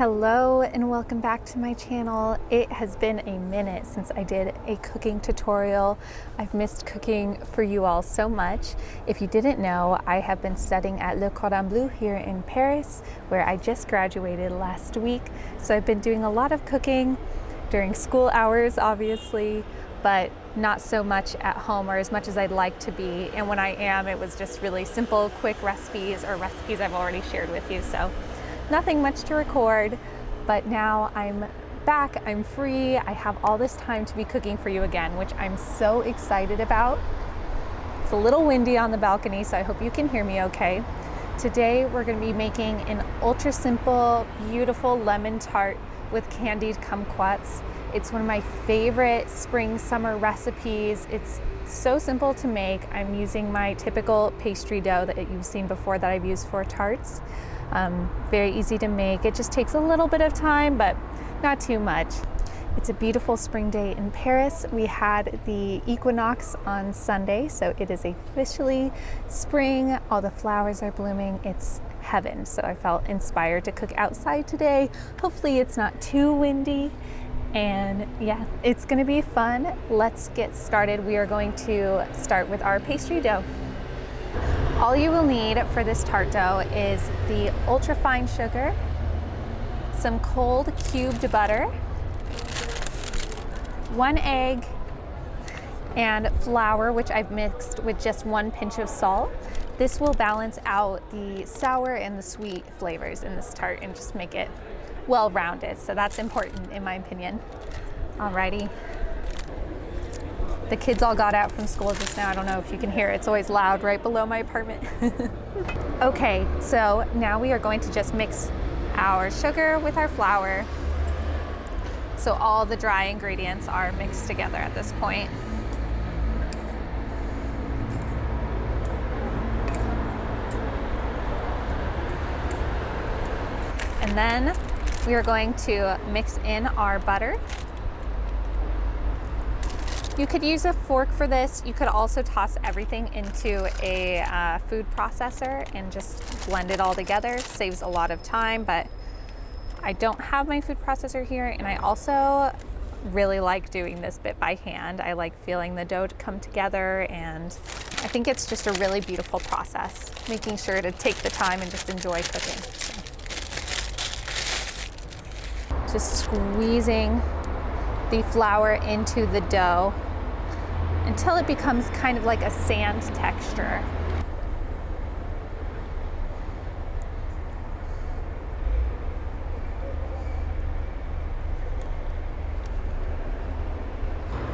Hello and welcome back to my channel. It has been a minute since I did a cooking tutorial. I've missed cooking for you all so much. If you didn't know, I have been studying at Le Cordon Bleu here in Paris, where I just graduated last week. So I've been doing a lot of cooking during school hours, obviously, but not so much at home or as much as I'd like to be. And when I am, it was just really simple, quick recipes or recipes I've already shared with you. So nothing much to record, but now I'm back, I'm free, I have all this time to be cooking for you again, which I'm so excited about. It's a little windy on the balcony, so I hope you can hear me okay. Today we're going to be making an ultra simple, beautiful lemon tart with candied kumquats. It's one of my favorite spring summer recipes. It's so simple to make. I'm using my typical pastry dough that you've seen before that I've used for tarts. Very easy to make. It just takes a little bit of time, but not too much. It's a beautiful spring day in Paris. We had the equinox on Sunday, so it is officially spring. All the flowers are blooming. It's heaven. So I felt inspired to cook outside today. Hopefully it's not too windy. And yeah, it's gonna be fun. Let's get started. We are going to start with our pastry dough. All you will need for this tart dough is the ultra fine sugar, some cold cubed butter, 1 egg, and flour, which I've mixed with just 1 pinch of salt. This will balance out the sour and the sweet flavors in this tart and just make it well-rounded. So that's important in my opinion. Alrighty. The kids all got out from school just now. I don't know if you can hear it. It's always loud right below my apartment. Okay, so now we are going to just mix our sugar with our flour. So all the dry ingredients are mixed together at this point. And then we are going to mix in our butter. You could use a fork for this. You could also toss everything into a food processor and just blend it all together. Saves a lot of time, but I don't have my food processor here, and I also really like doing this bit by hand. I like feeling the dough to come together, and I think it's just a really beautiful process, making sure to take the time and just enjoy cooking. So, just squeezing the flour into the dough until it becomes kind of like a sand texture.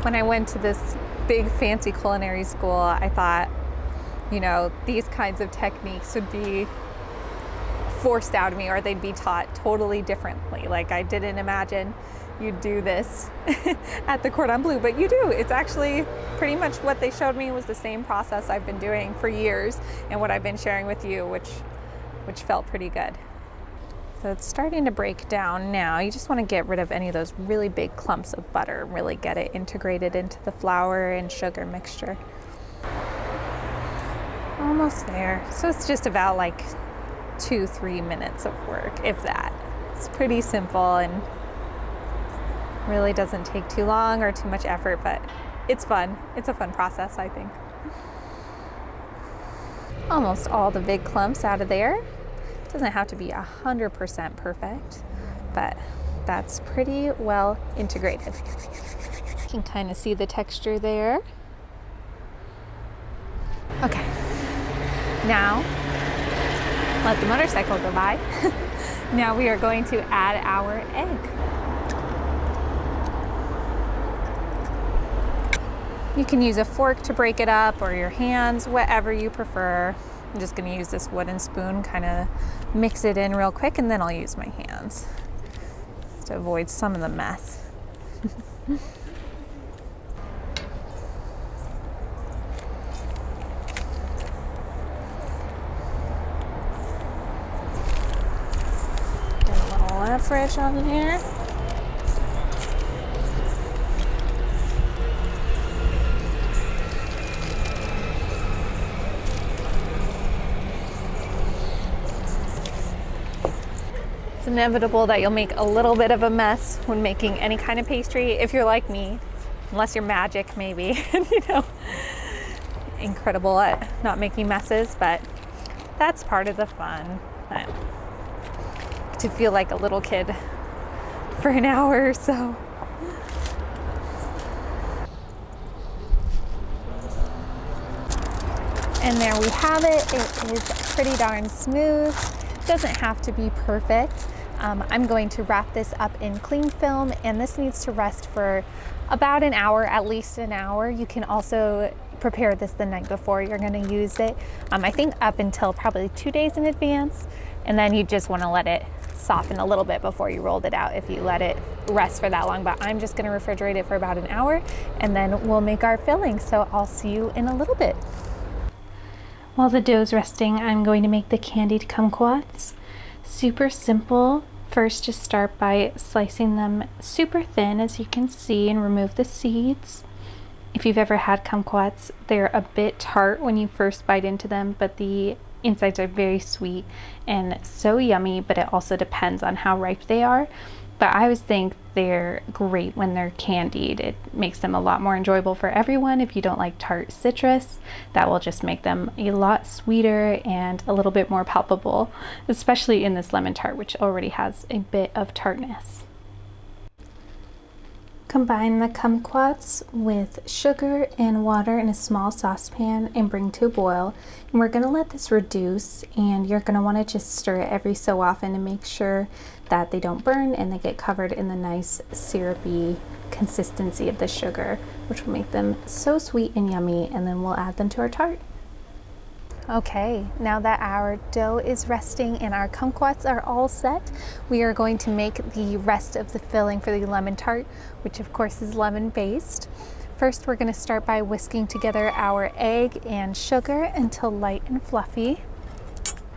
When I went to this big fancy culinary school, I thought, you know, these kinds of techniques would be forced out of me, or they'd be taught totally differently. Like, I didn't imagine you'd do this at the Cordon Bleu, but you do. It's actually pretty much what they showed me was the same process I've been doing for years and what I've been sharing with you, which felt pretty good. So it's starting to break down now. You just want to get rid of any of those really big clumps of butter and really get it integrated into the flour and sugar mixture. Almost there. So it's just about like 2-3 minutes of work, if that. It's pretty simple and really doesn't take too long or too much effort, but it's fun. It's a fun process, I think. Almost all the big clumps out of there. It doesn't have to be 100% perfect, but that's pretty well integrated. You can kind of see the texture there. Okay, now let the motorcycle go by. Now we are going to add our egg. You can use a fork to break it up, or your hands, whatever you prefer. I'm just gonna use this wooden spoon, kind of mix it in real quick, and then I'll use my hands just to avoid some of the mess. Get a little leverage on there. It's inevitable that you'll make a little bit of a mess when making any kind of pastry if you're like me, unless you're magic maybe, you know, incredible at not making messes, but that's part of the fun. To feel like a little kid for an hour or so. And there we have it. It is pretty darn smooth. Doesn't have to be perfect. I'm going to wrap this up in cling film, and this needs to rest for about an hour, at least an hour. You can also prepare this the night before you're going to use it. I think up until probably 2 days in advance, and then you just want to let it soften a little bit before you rolled it out if you let it rest for that long. But I'm just going to refrigerate it for about an hour, and then we'll make our filling. So I'll see you in a little bit. While the dough's resting, I'm going to make the candied kumquats. Super simple. First, just start by slicing them super thin, as you can see, and remove the seeds. If you've ever had kumquats, they're a bit tart when you first bite into them, but the insides are very sweet and so yummy, but it also depends on how ripe they are. But I always think they're great when they're candied. It makes them a lot more enjoyable for everyone. If you don't like tart citrus, that will just make them a lot sweeter and a little bit more palpable, especially in this lemon tart, which already has a bit of tartness. Combine the kumquats with sugar and water in a small saucepan and bring to a boil. And we're going to let this reduce, and you're going to want to just stir it every so often to make sure that they don't burn and they get covered in the nice syrupy consistency of the sugar, which will make them so sweet and yummy. And then we'll add them to our tart. Okay, now that our dough is resting and our kumquats are all set, we are going to make the rest of the filling for the lemon tart, which of course is lemon based. First, we're going to start by whisking together our egg and sugar until light and fluffy.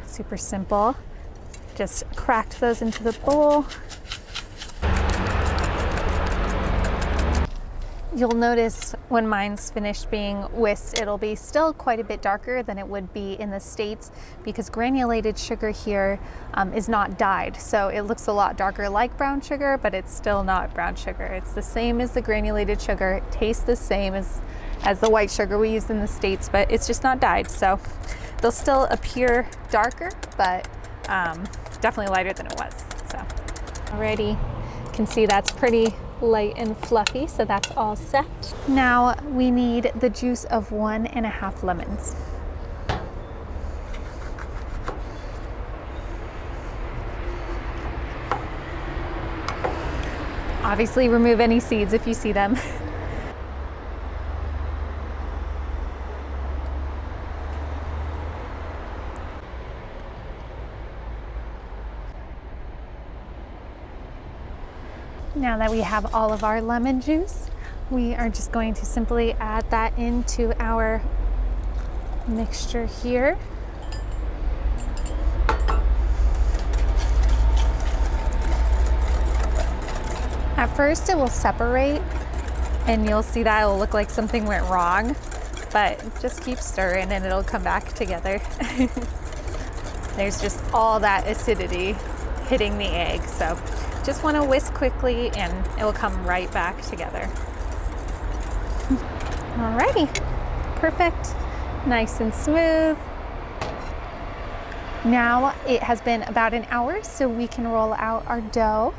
Super simple. Just cracked those into the bowl. You'll notice when mine's finished being whisked, it'll be still quite a bit darker than it would be in the States, because granulated sugar here is not dyed. So it looks a lot darker like brown sugar, but it's still not brown sugar. It's the same as the granulated sugar. It tastes the same as the white sugar we use in the States, but it's just not dyed. So they'll still appear darker, but definitely lighter than it was. So already you can see that's pretty light and fluffy, so that's all set. Now we need the juice of 1.5 lemons. Obviously remove any seeds if you see them. Now that we have all of our lemon juice, we are just going to simply add that into our mixture here. At first it will separate and you'll see that it'll look like something went wrong, but just keep stirring and it'll come back together. There's just all that acidity hitting the egg, so just want to whisk quickly and it will come right back together. Alrighty, perfect, nice and smooth. Now it has been about an hour, so we can roll out our dough.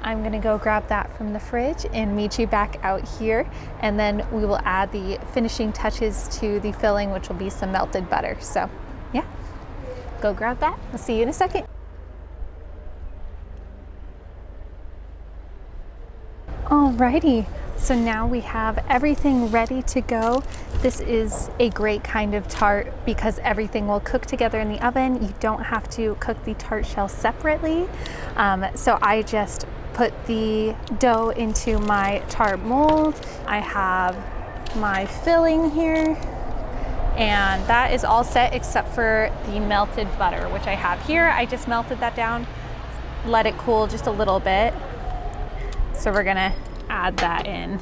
I'm gonna go grab that from the fridge and meet you back out here, and then we will add the finishing touches to the filling, which will be some melted butter. So yeah, go grab that. I'll see you in a second. Alrighty, so now we have everything ready to go. This is a great kind of tart because everything will cook together in the oven. You don't have to cook the tart shell separately. So I just put the dough into my tart mold. I have my filling here, and that is all set except for the melted butter, which I have here. I just melted that down, let it cool just a little bit. So we're gonna add that in.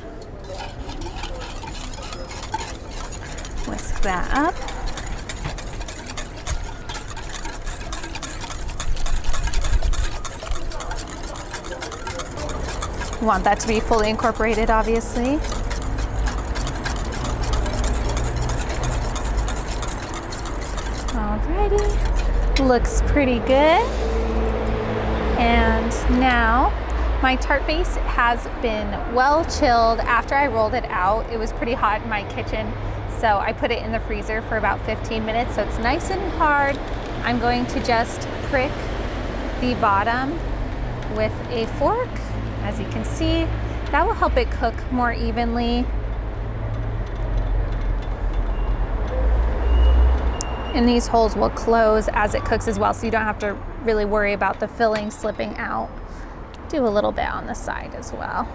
Whisk that up. You want that to be fully incorporated, obviously. Alrighty, looks pretty good. And now my tart base has been well chilled. After I rolled it out, it was pretty hot in my kitchen, so I put it in the freezer for about 15 minutes, so it's nice and hard. I'm going to just prick the bottom with a fork. As you can see, that will help it cook more evenly. And these holes will close as it cooks as well, so you don't have to really worry about the filling slipping out. Do a little bit on the side as well.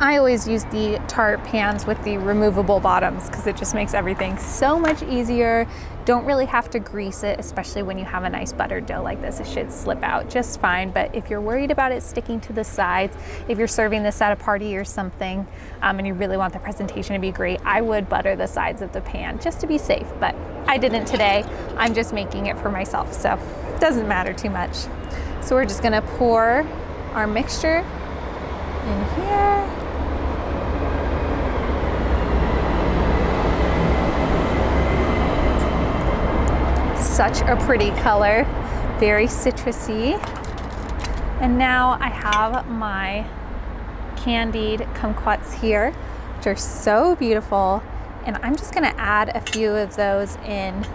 I always use the Tart Pans with the removable bottoms because it just makes everything so much easier. Don't really have to grease it, especially when you have a nice buttered dough like this. It should slip out just fine, but if you're worried about it sticking to the sides, if you're serving this at a party or something, and you really want the presentation to be great, I would butter the sides of the pan just to be safe, but I didn't today. I'm just making it for myself, so it doesn't matter too much. So we're just gonna pour our mixture in here. Such a pretty color, very citrusy. And now I have my Candied Kumquats here, which are so beautiful. And I'm just gonna add a few of those in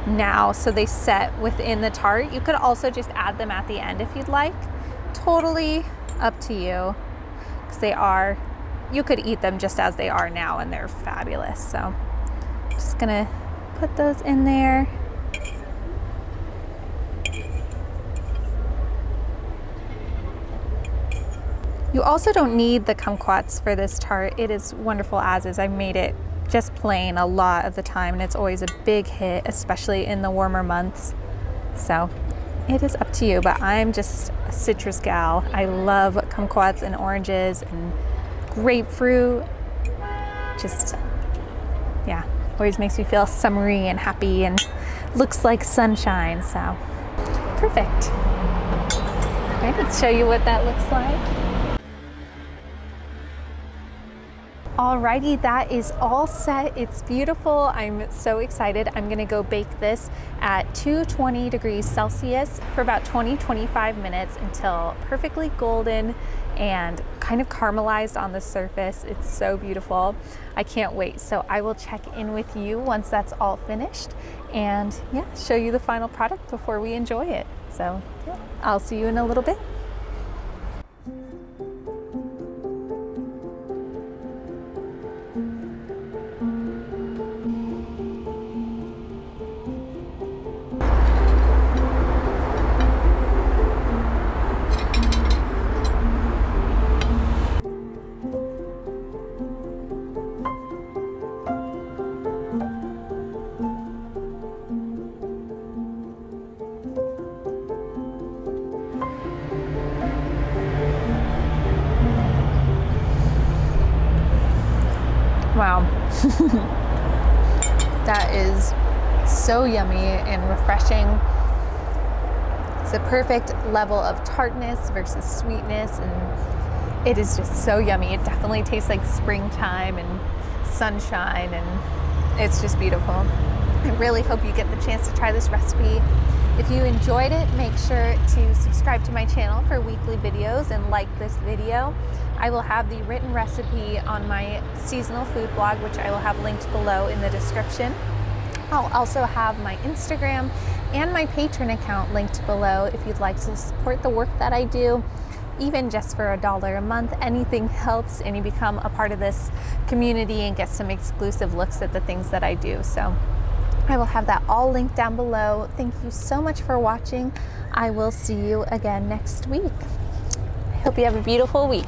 now so they set within the tart. You could also just add them at the end if you'd like. Totally up to you, because they are, you could eat them just as they are now and they're fabulous. So just gonna put those in there. You also don't need the kumquats for this tart. It is wonderful as is. I've made it just plain a lot of the time, and it's always a big hit, especially in the warmer months. So it is up to you, but I'm just a citrus gal. I love kumquats and oranges and grapefruit. Just, yeah, always makes me feel summery and happy and looks like sunshine, so perfect. I can show you what that looks like. Alrighty, that is all set. It's beautiful. I'm so excited. I'm gonna go bake this at 220 degrees Celsius for about 20-25 minutes until perfectly golden and kind of caramelized on the surface. It's so beautiful. I can't wait. So I will check in with you once that's all finished and yeah, show you the final product before we enjoy it. So yeah, I'll see you in a little bit. Wow, that is so yummy and refreshing. It's the perfect level of tartness versus sweetness, and it is just so yummy. It definitely tastes like springtime and sunshine, and it's just beautiful. I really hope you get the chance to try this recipe. If you enjoyed it, make sure to subscribe to my channel for weekly videos and like this video. I will have the written recipe on my seasonal food blog, which I will have linked below in the description. I'll also have my Instagram and my Patreon account linked below if you'd like to support the work that I do. Even just for $1 a month, anything helps, and you become a part of this community and get some exclusive looks at the things that I do. So I will have that all linked down below. Thank you so much for watching. I will see you again next week. I hope you have a beautiful week.